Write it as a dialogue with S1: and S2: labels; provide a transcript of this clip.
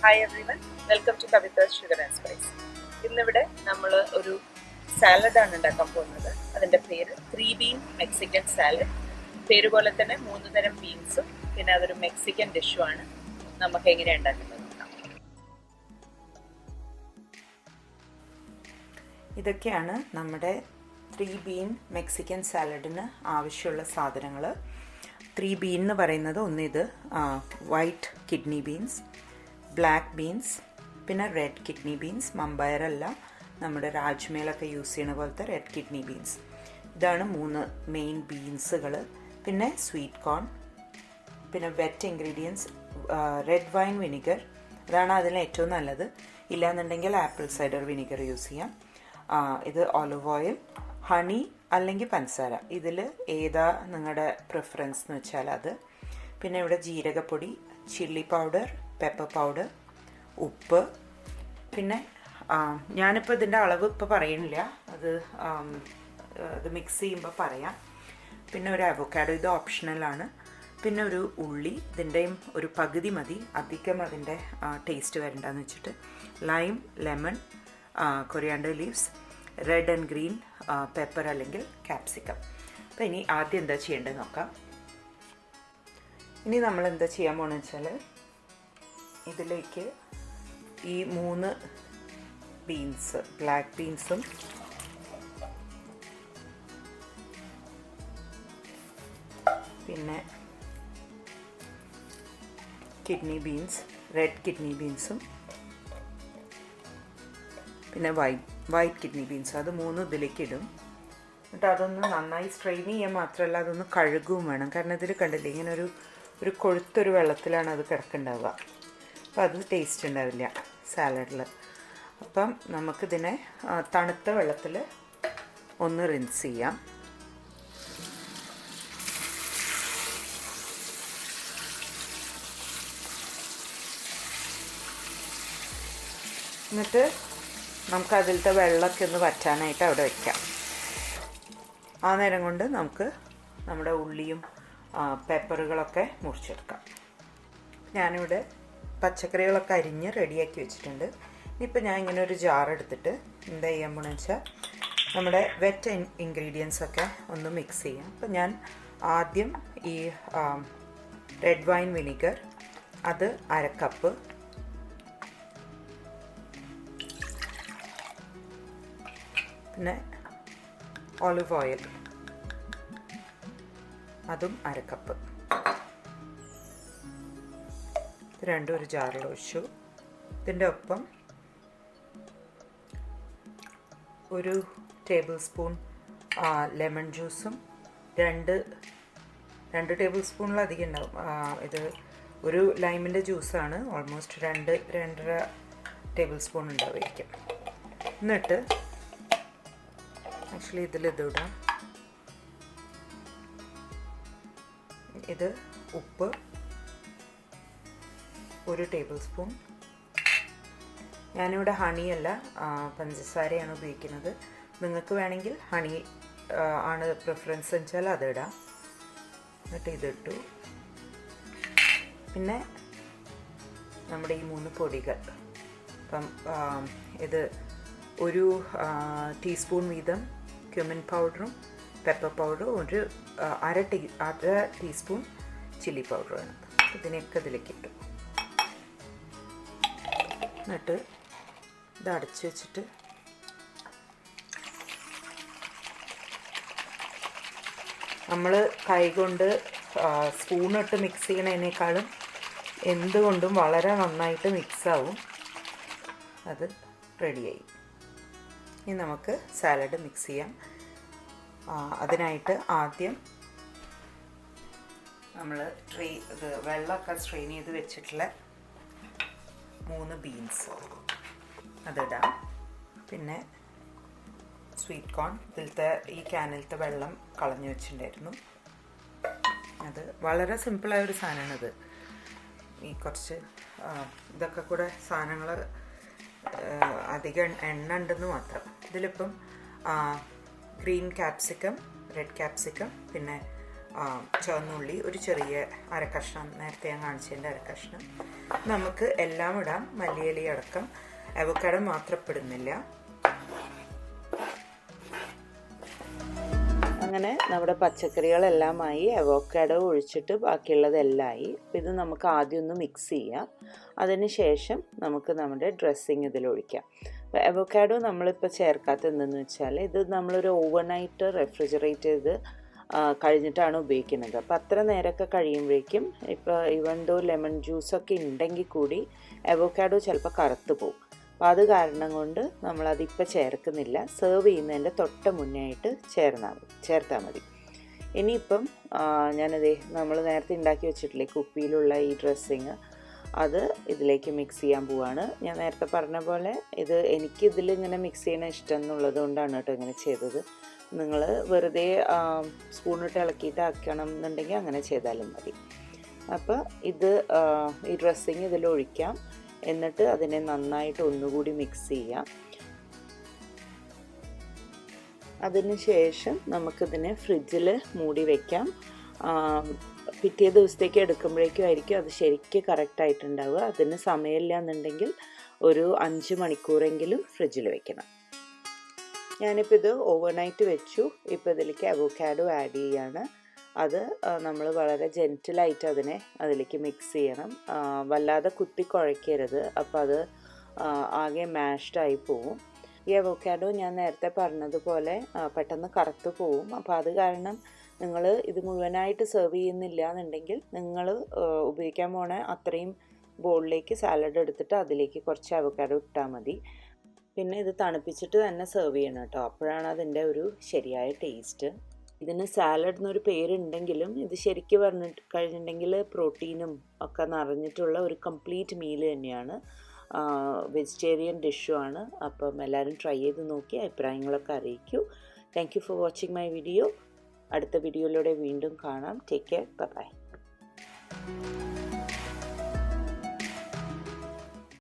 S1: Hi everyone, welcome to Kavitha's Sugar and Spice. ഇന്നിവിടെ നമ്മൾ ഒരു സാലഡാണ് ഉണ്ടാക്കാൻ പോകുന്നത്. അതിൻ്റെ പേര് 3 bean Mexican salad. പേര് പോലെ തന്നെ 3 തരം ബീൻസും പിന്നെ അതൊരു മെക്സിക്കൻ ഡിഷുമാണ്. നമുക്ക് എങ്ങനെയാണ് ഉണ്ടാക്കുന്നത് നോക്കാം.
S2: ഇതൊക്കെയാണ് നമ്മുടെ 3 bean മെക്സിക്കൻ സാലഡിന് ആവശ്യമുള്ള സാധനങ്ങൾ. 3 bean എന്ന് പറയുന്നത് ഒന്നിത് white kidney beans, black beans, പിന്നെ റെഡ് കിഡ്നി ബീൻസ്, മമ്പയറല്ല നമ്മുടെ രാജ്മയിലൊക്കെ യൂസ് ചെയ്യുന്ന പോലത്തെ റെഡ് കിഡ്നി ബീൻസ്. ഇതാണ് 3 മെയിൻ ബീൻസുകൾ. പിന്നെ സ്വീറ്റ് കോൺ, പിന്നെ wet ingredients red wine vinegar, അതാണ് അതിന് ഏറ്റവും നല്ലത്. ഇല്ലാന്നുണ്ടെങ്കിൽ ആപ്പിൾ സൈഡർ വിനിഗർ യൂസ് ചെയ്യാം. ഇത് ഓലിവ് ഓയിൽ, ഹണി അല്ലെങ്കിൽ പഞ്ചസാര, ഇതിൽ ഏതാ നിങ്ങളുടെ പ്രിഫറൻസ് എന്ന് വെച്ചാൽ അത്. പിന്നെ ഇവിടെ ജീരകപ്പൊടി, ചില്ലി പൗഡർ, പെപ്പർ പൗഡർ, ഉപ്പ്. പിന്നെ ഞാനിപ്പോൾ ഇതിൻ്റെ അളവ് ഇപ്പോൾ പറയുന്നില്ല, അത് മിക്സ് ചെയ്യുമ്പോൾ പറയാം. പിന്നെ ഒരു അവോക്കാഡോ, ഇത് ഓപ്ഷണലാണ്. പിന്നെ ഒരു ഉള്ളി, ഇതിൻ്റെയും ഒരു പകുതി മതി, അധികം അതിൻ്റെ ടേസ്റ്റ് വരണ്ടെന്ന് വെച്ചിട്ട്. Lime, lemon, coriander leaves, red and green pepper അല്ലെങ്കിൽ ക്യാപ്സിക്കം. അപ്പോൾ ഇനി ആദ്യം എന്താ ചെയ്യേണ്ടത് നോക്കാം. ഇനി നമ്മൾ എന്താ ചെയ്യാൻ പോകണമെന്ന് വെച്ചാൽ ഇതിലേക്ക് ഈ 3 ബീൻസ്, ബ്ലാക്ക് ബീൻസും പിന്നെ കിഡ്നി ബീൻസ്, റെഡ് കിഡ്നി ബീൻസും പിന്നെ വൈറ്റ് കിഡ്നി ബീൻസ്, അത് 3 ഇതിലേക്ക് ഇടും. എന്നിട്ട് അതൊന്ന് നന്നായി സ്ട്രെയിൻ ചെയ്യാൻ മാത്രമല്ല അതൊന്ന് കഴുകുകയും വേണം. കാരണം ഇതിൽ കണ്ടില്ലേ ഇങ്ങനെ ഒരു കൊഴുത്തൊരു വെള്ളത്തിലാണ് അത് കിടക്കുന്നുണ്ടാവുക. അപ്പം അത് ടേസ്റ്റ് ഉണ്ടാവില്ല സാലഡിൽ. അപ്പം നമുക്കിതിനെ തണുത്ത വെള്ളത്തിൽ ഒന്ന് റിൻസ് ചെയ്യാം. എന്നിട്ട് നമുക്ക് അതിലത്തെ വെള്ളമൊക്കെ ഒന്ന് വറ്റാനായിട്ട് അവിടെ വയ്ക്കാം. ആ നേരം കൊണ്ട് നമുക്ക് നമ്മുടെ ഉള്ളിയും പെപ്പറുകളൊക്കെ മുറിച്ചെടുക്കാം. ഞാനിവിടെ പച്ചക്കറികളൊക്കെ അരിഞ്ഞ് റെഡിയാക്കി വെച്ചിട്ടുണ്ട്. ഇനിയിപ്പോൾ ഞാൻ ഇങ്ങനെ ഒരു ജാർ എടുത്തിട്ട് എന്താ ചെയ്യാൻ പോകണമെന്ന് വെച്ചാൽ നമ്മുടെ വെറ്റ് ഇൻഗ്രീഡിയൻസ് ഒക്കെ ഒന്ന് മിക്സ് ചെയ്യാം. അപ്പോൾ ഞാൻ ആദ്യം ഈ റെഡ് വൈൻ വിനിഗർ, അത് 1/2 കപ്പ്, പിന്നെ ഓലിവ് ഓയിൽ, അതും 1/2 കപ്പ്, രണ്ടും ഒരു ജാറിൽ ഒഴിച്ചു. ഇതിൻ്റെ ഒപ്പം ഒരു ടേബിൾ സ്പൂൺ ലെമൺ ജ്യൂസും, 2 ടേബിൾ സ്പൂണിലധികം ഉണ്ടാവും. ഇത് ഒരു ലൈമിൻ്റെ ജ്യൂസാണ്, ഓൾമോസ്റ്റ് 2-2.5 ടേബിൾ സ്പൂൺ ഉണ്ടാവുമായിരിക്കും. എന്നിട്ട് ആക്ച്വലി ഇതിടാം. ഇത് ഉപ്പ് 1 ടേബിൾ സ്പൂൺ. ഞാനിവിടെ ഹണിയല്ല പഞ്ചസാരയാണ് ഉപയോഗിക്കുന്നത്. നിങ്ങൾക്ക് വേണമെങ്കിൽ ഹണി ആണ് പ്രിഫറൻസ് വെച്ചാൽ അതിടാം. എന്നിട്ട് ഇതിട്ടു. പിന്നെ നമ്മുടെ ഈ 3 പൊടികൾ, ഇപ്പം ഇത് 1 ടീസ്പൂൺ വീതം ക്യുമിൻ പൗഡറും പെപ്പർ പൗഡറും, 1/2 ടീസ്പൂൺ ചില്ലി പൗഡറുമാണ്. ഇതിനെയൊക്കെ ഇതിലേക്ക് ഇട്ടു. എന്നിട്ട് ഇത് അടച്ച് വെച്ചിട്ട് നമ്മൾ കൈകൊണ്ട് സ്പൂണിട്ട് മിക്സ് ചെയ്യണതിനേക്കാളും എന്തുകൊണ്ടും വളരെ നന്നായിട്ട് മിക്സാവും. അത് റെഡിയായി. ഇനി നമുക്ക് സാലഡ് മിക്സ് ചെയ്യാം. അതിനായിട്ട് ആദ്യം നമ്മൾ വെള്ളമൊക്കെ സ്ട്രെയിൻ ചെയ്ത് വെച്ചിട്ടുള്ള 3 ബീൻസ് അതിടാം. പിന്നെ സ്വീറ്റ് കോൺ, ഇതിലത്തെ ഈ ക്യാനിലത്തെ വെള്ളം കളഞ്ഞു വെച്ചിട്ടുണ്ടായിരുന്നു. അത് വളരെ സിമ്പിളായൊരു സാധനമാണിത്. ഈ കുറച്ച് ഇതൊക്കെ കൂടെ സാധനങ്ങൾ അധികം എണ്ണ ഉണ്ടെന്ന് മാത്രം. ഇതിലിപ്പം ഗ്രീൻ ക്യാപ്സിക്കം, റെഡ് ക്യാപ്സിക്കം, പിന്നെ ചുവന്നുള്ളി, ഒരു ചെറിയ അരക്കഷ്ണം, നേരത്തെ ഞാൻ കാണിച്ചതിൻ്റെ അരക്കഷ്ണം. നമുക്ക് എല്ലാം ഇടാം, മല്ലിയില അടക്കം. അവോക്കാഡോ മാത്രം ഇടുന്നില്ല. അങ്ങനെ നമ്മുടെ പച്ചക്കറികളെല്ലാമായി, അവോക്കാഡോ ഒഴിച്ചിട്ട് ബാക്കിയുള്ളതെല്ലാമായി. അപ്പോൾ ഇത് നമുക്ക് ആദ്യം ഒന്ന് മിക്സ് ചെയ്യാം. അതിന് ശേഷം നമുക്ക് നമ്മുടെ ഡ്രസ്സിങ് ഇതിലൊഴിക്കാം. അപ്പോൾ അവോക്കാഡോ നമ്മളിപ്പോൾ ചേർക്കാത്ത എന്തെന്ന് വെച്ചാൽ, ഇത് നമ്മളൊരു ഓവർനൈറ്റ് റെഫ്രിജറേറ്റ് ചെയ്ത് കഴിഞ്ഞിട്ടാണ് ഉപയോഗിക്കുന്നത്. അപ്പോൾ അത്ര നേരമൊക്കെ കഴിയുമ്പോഴേക്കും, ഇപ്പോൾ ഈവൻ ദോ ലെമൺ ജ്യൂസൊക്കെ ഉണ്ടെങ്കിൽ കൂടി അവോക്കാഡോ ചിലപ്പോൾ കറുത്ത് പോകും. അപ്പോൾ അത് കാരണം കൊണ്ട് നമ്മളതിപ്പോൾ ചേർക്കുന്നില്ല. സെർവ് ചെയ്യുന്നതിൻ്റെ തൊട്ട് മുന്നേ ആയിട്ട് ചേർത്താൽ മതി. ഇനിയിപ്പം നമ്മൾ നേരത്തെ ഉണ്ടാക്കി വെച്ചിട്ടില്ലേ കുപ്പിയിലുള്ള ഈ ഡ്രസ്സിങ്, അത് ഇതിലേക്ക് മിക്സ് ചെയ്യാൻ പോവാണ്. ഞാൻ നേരത്തെ പറഞ്ഞ പോലെ എനിക്കിതിലിങ്ങനെ മിക്സ് ചെയ്യണ ഇഷ്ടം എന്നുള്ളത് കൊണ്ടാണ് കേട്ടോ ഇങ്ങനെ ചെയ്തത്. നിങ്ങൾ വെറുതെ സ്പൂണിട്ട് ഇളക്കിയിട്ട് ആക്കണം എന്നുണ്ടെങ്കിൽ അങ്ങനെ ചെയ്താലും മതി. അപ്പോൾ ഈ ഡ്രസ്സിങ് ഇതിലൊഴിക്കാം. എന്നിട്ട് അതിനെ നന്നായിട്ട് ഒന്നുകൂടി മിക്സ് ചെയ്യാം. അതിനുശേഷം നമുക്കിതിനെ ഫ്രിഡ്ജിൽ മൂടി വയ്ക്കാം. പിറ്റേ ദിവസത്തേക്ക് എടുക്കുമ്പോഴേക്കും ആയിരിക്കും അത് ശരിക്കും കറക്റ്റായിട്ടുണ്ടാവുക. അതിന് സമയമില്ല എന്നുണ്ടെങ്കിൽ ഒരു 5 മണിക്കൂറെങ്കിലും ഫ്രിഡ്ജിൽ വെക്കണം. ഞാനിപ്പോൾ ഇത് ഓവർനൈറ്റ് വെച്ചു. ഇപ്പോൾ ഇതിലേക്ക് അവോക്കാഡോ ആഡ് ചെയ്യാണ്. അത് നമ്മൾ വളരെ ജെൻറ്റിലായിട്ട് അതിലേക്ക് മിക്സ് ചെയ്യണം. വല്ലാതെ കുത്തി കുഴയ്ക്കരുത്, അപ്പോൾ അത് ആകെ മാഷ്ഡായി പോവും. ഈ അവോക്കാഡോ ഞാൻ നേരത്തെ പറഞ്ഞതുപോലെ പെട്ടെന്ന് കറുത്ത് പോവും. അപ്പോൾ അത് കാരണം നിങ്ങൾ ഇത് മുഴുവനായിട്ട് സെർവ് ചെയ്യുന്നില്ല എന്നുണ്ടെങ്കിൽ, നിങ്ങൾ ഉപയോഗിക്കാൻ പോണ അത്രയും ബോളിലേക്ക് സാലഡ് എടുത്തിട്ട് അതിലേക്ക് കുറച്ച് അവോക്കാഡോ ഇട്ടാൽ മതി. പിന്നെ ഇത് തണുപ്പിച്ചിട്ട് തന്നെ സെർവ് ചെയ്യണം കേട്ടോ. അപ്പോഴാണ് അതിൻ്റെ ഒരു ശരിയായ ടേസ്റ്റ്. ഇതിന് സാലഡ് എന്നൊരു പേരുണ്ടെങ്കിലും ഇത് ശരിക്കും കഴിഞ്ഞിട്ടുണ്ടെങ്കിൽ പ്രോട്ടീനും ഒക്കെ നിറഞ്ഞിട്ടുള്ള ഒരു കംപ്ലീറ്റ് മീല് തന്നെയാണ്. വെജിറ്റേറിയൻ ഡിഷുമാണ്. അപ്പം എല്ലാവരും ട്രൈ ചെയ്ത് നോക്കി അഭിപ്രായങ്ങളൊക്കെ അറിയിക്കൂ. Thank you for watching my video. അടുത്ത വീഡിയോയിലൂടെ വീണ്ടും കാണാം. Take care. ബൈ.